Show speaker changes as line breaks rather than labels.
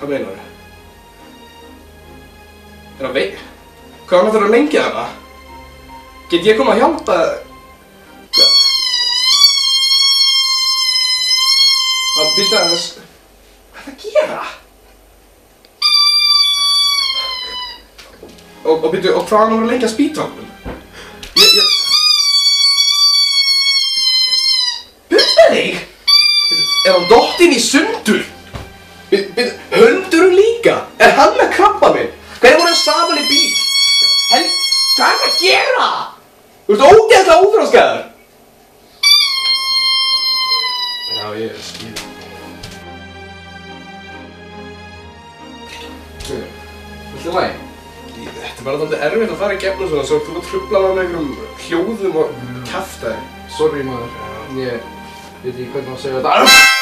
Hvað meinar þau? Er það veik? Hvað hann þarf að lengja hana? Get ég komið að hjálpa? Það býta aðeins. Hvað er það að gera? Og býtu, og hvað hann var að lengja spýtvagnum? Bubba þig? Er hann dottinn í sundur? Hundurinn líka? Er hann með krabbamein? Hvernig voru hann saman í bíl? Hvað er það að gera? Þú ert ógeðslega óþroskaður! Já, ég skil. Viltu lagi? Þetta er bara dálítið erfitt að fara í gegnum svona, svo þú ert truflað með einhverjum hljóðum og kjaftaði. Sorry maður, ég veit ekki hvernig að segja þetta.